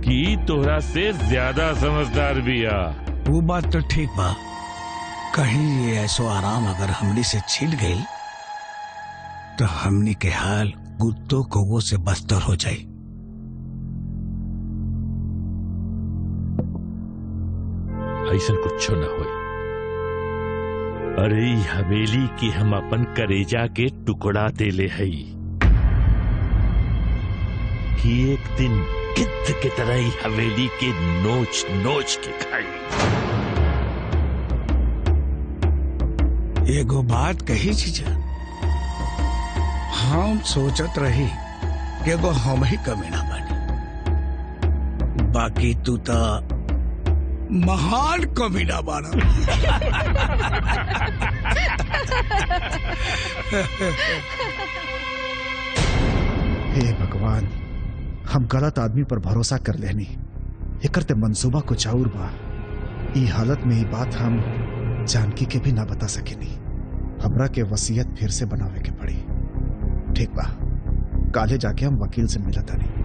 ही तोहरा से ज्यादा समझदार बिया। वो बात तो ठीक बा, कहीं ये ऐसो आराम अगर हमनी से छिन गई तो हमनी के हाल कुत्तों कौवों से बदतर हो जाए। ऐसा कुछ न हो। अरे हवेली की हम अपन करेजा के टुकड़ा देले हई कि एक दिन गिद्ध के तरह ही हवेली के नोच नोच के खाई। एगो बात कही जीजा, हम सोचत रही कि एगो हम ही कमीना बनी, बाकी तू तो महान कमीना बाना। हे भगवान, हम गलत आदमी पर भरोसा कर लेनी। एकर ते मंसूबा कुछ और बा। ई हालत में ही बात हम जानकी के भी ना बता सकेनी। हमरा के वसीयत फिर से बनावे के पड़ी। ठीक बा, काले जाके हम वकील से मिला तानी।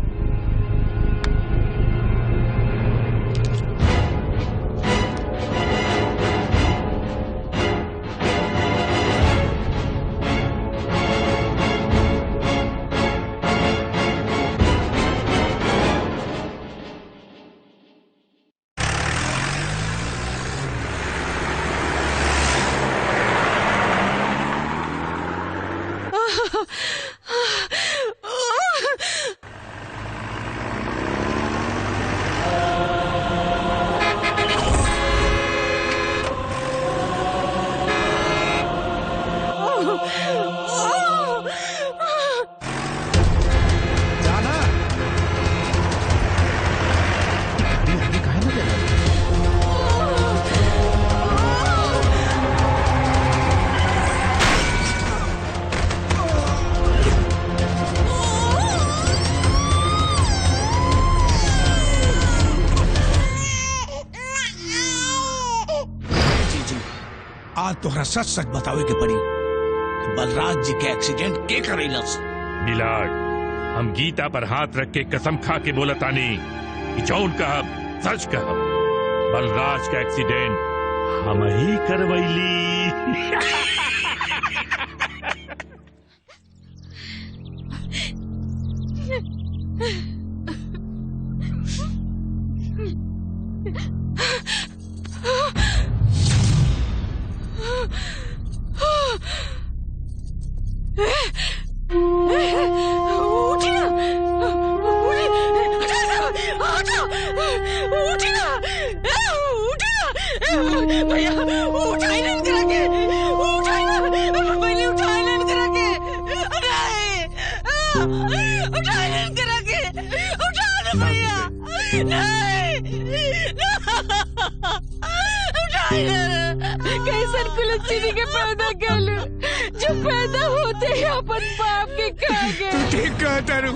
आज तोहरा सच सच बतावे के पड़ी कि बलराज जी के एक्सीडेंट के करेलस। मिलाड, हम गीता पर हाथ रख के कसम खा के बोलतानी कि जौन कहब सच कहब। बलराज का एक्सीडेंट हम ही करवैली। भैया उठाई नहीं करा के, उठाई ना पहले उठाई नहीं करा के, नहीं उठाई नहीं करा के, उठा ना भैया, नहीं उठाई ना। कैसन कुलच्छनी के पैदा कर जो पैदा होते ही अपन बाप के खा गए। तू ठीक कहता रू,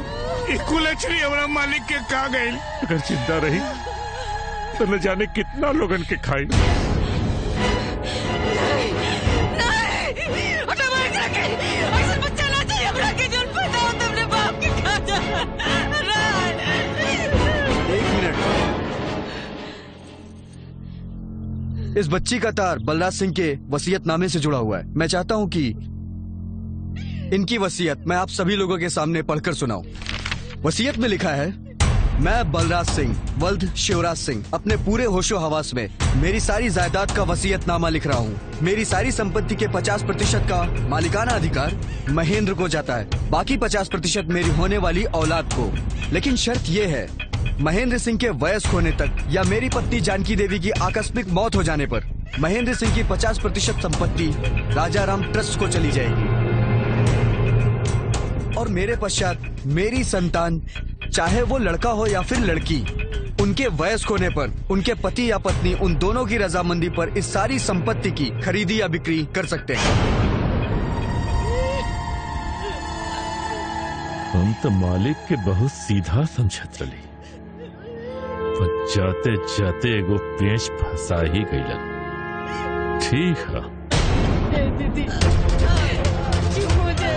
कुलच्छनी हमारा मालिक के खा गई। अगर चिंता रही तो न जाने कितना लोगन के खाई। इस बच्ची का तार बलराज सिंह के वसीयतनामे से जुड़ा हुआ है। मैं चाहता हूं कि इनकी वसीयत मैं आप सभी लोगों के सामने पढ़कर सुनाऊं। वसीयत में लिखा है, मैं बलराज सिंह वल्द शिवराज सिंह अपने पूरे होशो हवास में मेरी सारी जायदाद का वसीयतनामा लिख रहा हूँ। मेरी सारी संपत्ति के 50% का मालिकाना अधिकार महेंद्र को जाता है, बाकी 50% मेरी होने वाली औलाद को। लेकिन शर्त ये है, महेंद्र सिंह के वयस्क होने तक या मेरी पत्नी जानकी देवी की आकस्मिक मौत हो जाने पर महेंद्र सिंह की 50% संपत्ति राजाराम ट्रस्ट को चली जाएगी। और मेरे पश्चात मेरी संतान, चाहे वो लड़का हो या फिर लड़की, उनके वयस्क होने पर उनके पति या पत्नी उन दोनों की रजामंदी पर इस सारी संपत्ति की खरीदी या बिक्री कर सकते हैं। हम तो मालिक के बहुत सीधा समझत रही, पर जाते जाते एगो पेंच फंसा ही गईलन। ठीक है दीदी, चुप हो जाए, चुप हो जाए।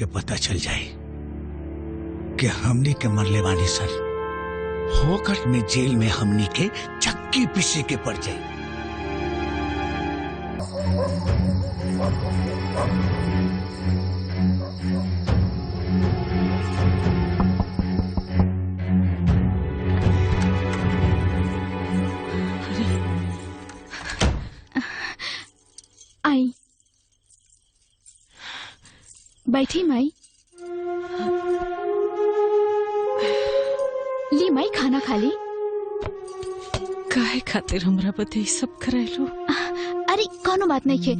के पता चल जाए कि हमनी के मरले वाली सर फोकट में जेल में हमनी के चक्की पीछे के पड़ जाए। आई बैठी माई। ली माई खाना खा ली। काहे खातिर हमरा बदे ई सब कराइलो? अरे कोनो बात नहीं खे।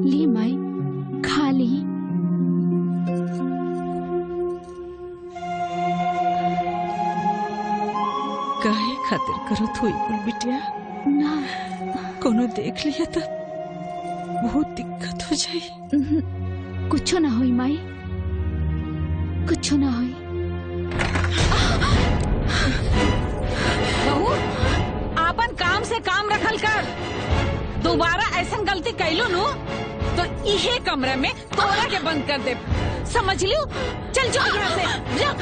ली माई खा ली। काहे खातिर करत हुई कुल बिटिया? ना कोनो देख लिया तो बहुत दिक्कत हो जाई। कुछो ना होई माई, कुछो ना होई। बहू आपन काम से काम रखल कर। दोबारा ऐसा गलती कैलो नु तो इहे कमरे में तोरा के बंद कर दे, समझ लियो? चल जाओ यहाँ से, जाओ।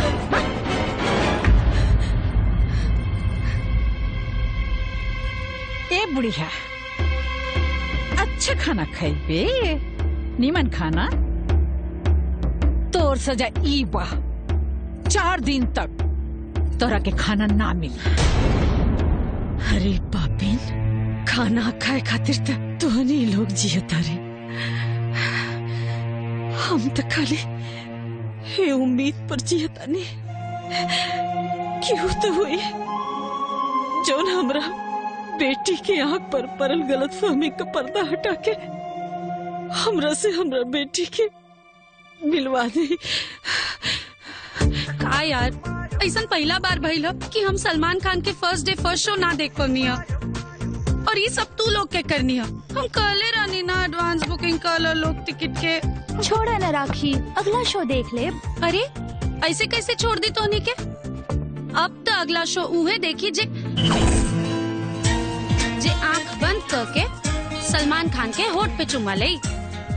ए बुढ़िया अच्छा खाना खाइबे, नीमन खाना। तोर सजा ई बा 4 दिन तक तोरा के खाना ना मिली। अरे पापिन, खाना खाए खातिर तो नहीं लोग जियता रे। हम तो खाली ये उम्मीद पर जियता नहीं क्यों तो हुई जो हमरा बेटी के आंख पर परल गलतफहमी का पर्दा हटा के हमरा से हमरा बेटी के मिलवा दे। का यार, ऐसा पहला बार भइल कि हम सलमान खान के फर्स्ट डे फर्स्ट शो ना देख पानी है, और ये सब तू लोग के करनी है। हम कहले रहनी ना एडवांस बुकिंग कर लोग टिकट के। छोड़ा न राखी, अगला शो देख ले। अरे ऐसे कैसे छोड़ दी तोनी के? अब तो अगला शो उहे देखी जे आंख बंद करके सलमान खान के होठ पे चुमा ले।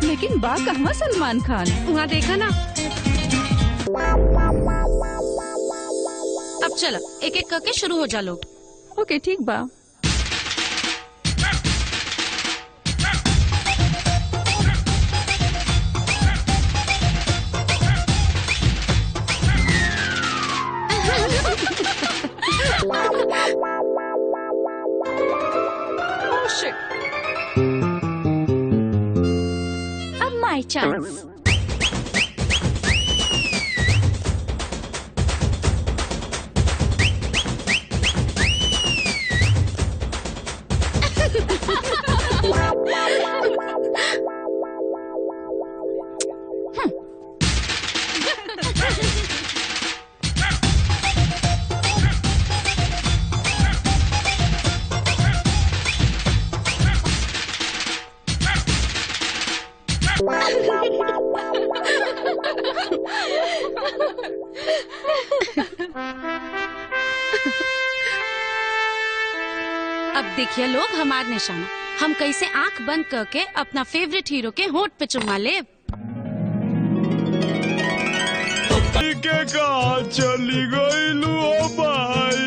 लेकिन बा कहवा सलमान खान? वहाँ देखा ना। अब चलो एक एक करके शुरू हो जा लोग। ओके ठीक बा। अब माय चांस। अब देखिए लोग हमार निशाना, हम कैसे आंख बंद करके अपना फेवरेट हीरो के होठ पे चुमा ले। के कहा चली गईलू ओ भाई,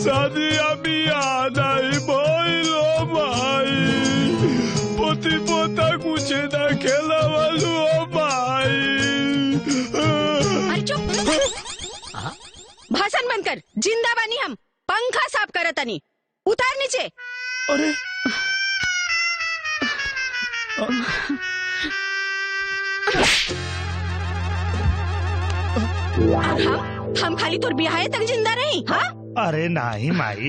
शादी अभी याद आई भइलो भाई, पोती पोता कुछ न खेलवलू ओ भाई। अरे चुप, भाषण बंद कर। जिंदा बानी हम, पंखा साफ करतानी, उतार नीचे। अरे हम खाली तोर बिहाए तक जिंदा रही। हाँ अरे नहीं माई,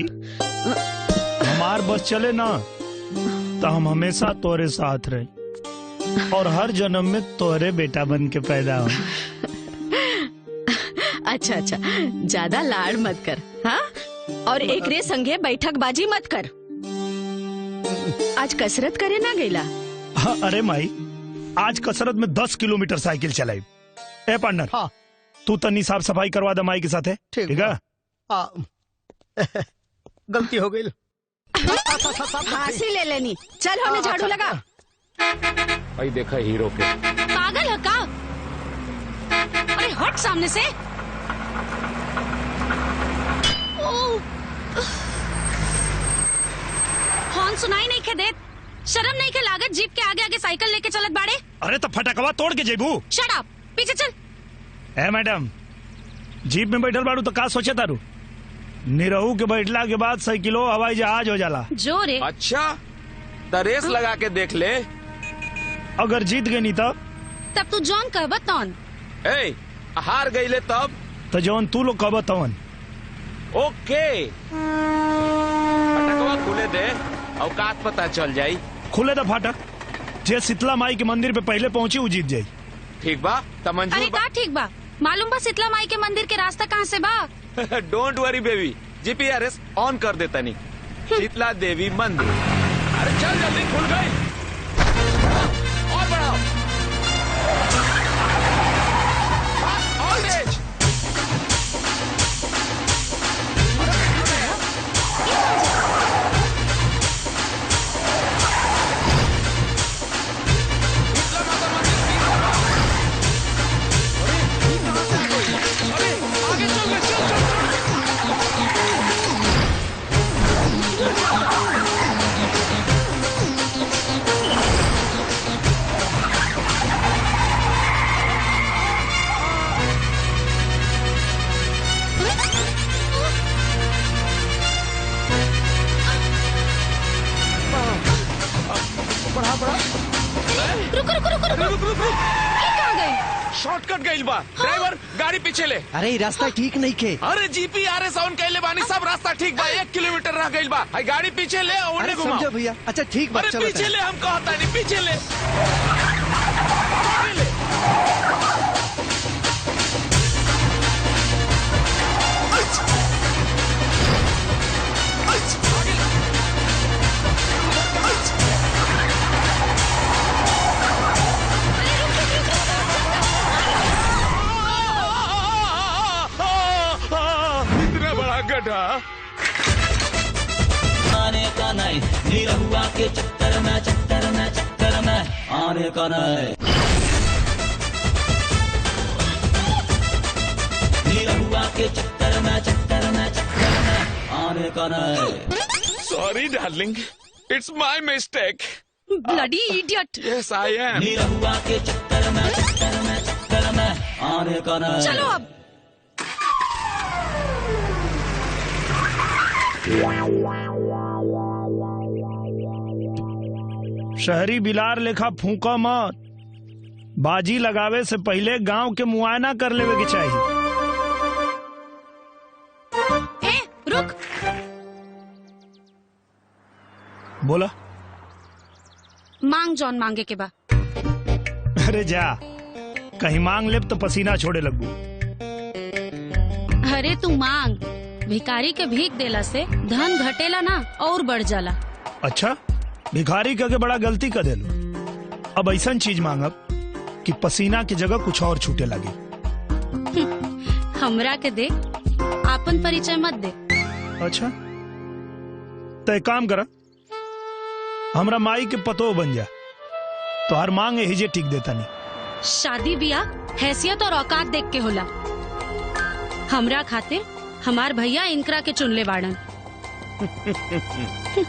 हमार बस चले ना तो हम हमेशा तोरे साथ रहे और हर जन्म में तोरे बेटा बन के पैदा हो। अच्छा अच्छा, ज्यादा लाड़ मत कर। हाँ, और एक रे संगे बैठक बाजी मत कर। आज कसरत करे ना गईला? हाँ, अरे माई आज कसरत में 10 किलोमीटर साइकिल चलाई। ए पार्टनर, हाँ तू तनी साफ सफाई करवा दे माई के साथ है। ठीक है? गलती हो गई। फांसी ले लेनी। चल होने झाड़ू लगा। भाई देखा हीरो के। पागल है का? अरे हट सामने से। हॉर्न सुनाई नहीं के देत। शर्म नहीं के लागत जीप के आगे आगे साइकिल लेके चलत बाड़े। अरे तो फटकवा तोड़ के जेबू। शट अप, पीछे चल। ए मैडम, जीप में बैठल बाड़ू तो का सोचे तारू? निरहू के बैठला के बाद साइकिलो हवाई जहाज हो जाला। जो रे। अच्छा तो रेस लगा के देख ले। अगर जीत गई नहीं तब तू जॉन कहबा तौन। ए, हार गईले तब तो जौन तू लोग कहबा तवन। ओके फटकवा खुले दे, औकात पता चल जाई। खुले दा फाटक। जे शीतला माई के मंदिर पे पहले पहुंची वो जीत जाई। ठीक बा त मंजूर अरे का ठीक बा? मालूम बा शीतला माई के मंदिर के रास्ता कहाँ से बा? Don't worry baby, GPRS on कर देता नहीं। शीतला देवी मंदिर। अरे चल जल्दी, खुल गई। और बढ़ाओ। और तेज। शॉर्टकट गई बा। ड्राइवर गाड़ी पीछे ले। अरे ये रास्ता ठीक नहीं के। अरे जीपीआरएस ऑन कैले बानी, सब रास्ता ठीक बा। 1 किलोमीटर रह गई बा। गाड़ी पीछे ले और अरे घुमाओ। समझो भैया। अच्छा ठीक बात। अरे पीछे ले, हम कहता नहीं पीछे ले। इतना बड़ा गड्ढा। आने का नहीं, निरहुआ के चक्कर में आने का नहीं। निरहुआ के चक्कर में आने का नहीं। Sorry darling, it's my mistake. Bloody idiot. Yes I am. Nirahua के चक्कर में आने का नहीं। चलो अब। शहरी बिलार लेखा फूका मत। बाजी लगावे से पहले गांव के मुआयना कर लेवे के चाहिए। ए, रुक। बोला। मांग जॉन मांगे के बा। अरे जा, कहीं मांग ले तो पसीना छोड़े लगू। अरे तू मांग। भिखारी के भीख देला से धन घटेला ना और बढ़ जाला। अच्छा, भिखारी के बड़ा गलती कर देलू। अब ऐसा चीज मांगब कि पसीना की जगह कुछ और छूटे लगे। हमरा के दे, आपन परिचय मत दे। अच्छा तो एक काम करा, हमरा माई के पतो बन जा तो हर मांग हिजे ठीक देता नहीं। शादी बियाह हैसियत और औकात देख के होला। हमरा खातिर हमार भैया इनकरा के चुनले बाड़न।